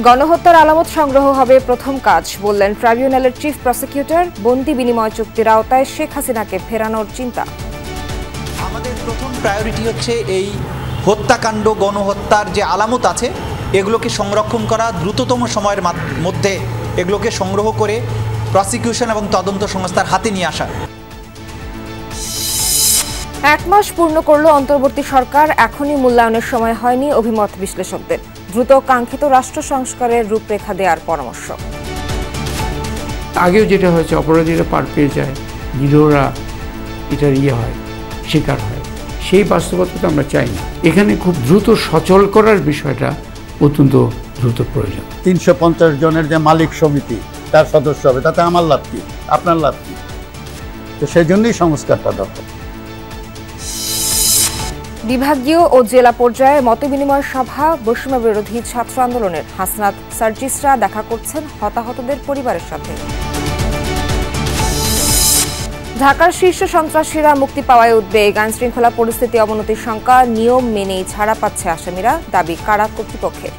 গণহত্যার আলামত সংগ্রহ হবে প্রথম কাজ, বললেন ট্রাইব্যুনালের চিফ প্রসিকিউটর। বন্দি বিনিময় চুক্তির আওতায় শেখ হাসিনাকে ফেরানোর চিন্তা। আমাদের প্রথম প্রায়োরিটি হচ্ছে এই হত্যাকাণ্ড, গণহত্যার যে আলামত আছে এগুলোকে সংরক্ষণ করা, দ্রুততম সময়ের মধ্যে এগুলোকে সংগ্রহ করে প্রসিকিউশন এবং তদন্ত সংস্থার হাতে নিয়ে আসা। 1 মাস পূর্ণ করল অন্তর্বর্তী সরকার, এখনই মূল্যায়নের সময় হয়নি অভিমত বিশ্লেষকদের। দ্রুত কাঙ্ক্ষিত রাষ্ট্র সংস্কারের রূপরেখা দেওয়ার পরামর্শ। আগেও যেটা হয়েছে, অপরাধীরা পার পেয়ে যায়, নিরীহরা এটার হয়, শিকার হয়। সেই বাস্তবতা আমরা চাই না। এখানে খুব দ্রুত সচল করার বিষয়টা অত্যন্ত দ্রুত প্রয়োজন। 350 জনের যে মালিক সমিতি তার সদস্য হবে, তাতে আমার লাভ কি, আপনার লাভ কি? তো সেই জন্যই সংস্কারটা দরকার। বিভাগীয় ও জেলা পর্যায়ে মতবিনিময় সভা, বৈষম্য বিরোধী ছাত্র আন্দোলনের হাসনাত সার্জিসরা দেখা করছেন হতাহতদের পরিবারের সাথে। ঢাকার শীর্ষ সন্ত্রাসীরা মুক্তি পাওয়ায় উদ্বেগ, আইন শৃঙ্খলা পরিস্থিতি অবনতির শঙ্কা, নিয়ম মেনেই ছাড়া পাচ্ছে আসামিরা, দাবি কারা কর্তৃপক্ষের।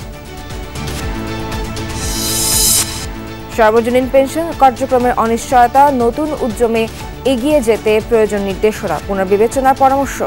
সার্বজনীন পেনশন কার্যক্রমের অনিশ্চয়তা, নতুন উদ্যমে এগিয়ে যেতে প্রয়োজন নির্দেশনা, পুনর্বিবেচনার পরামর্শ।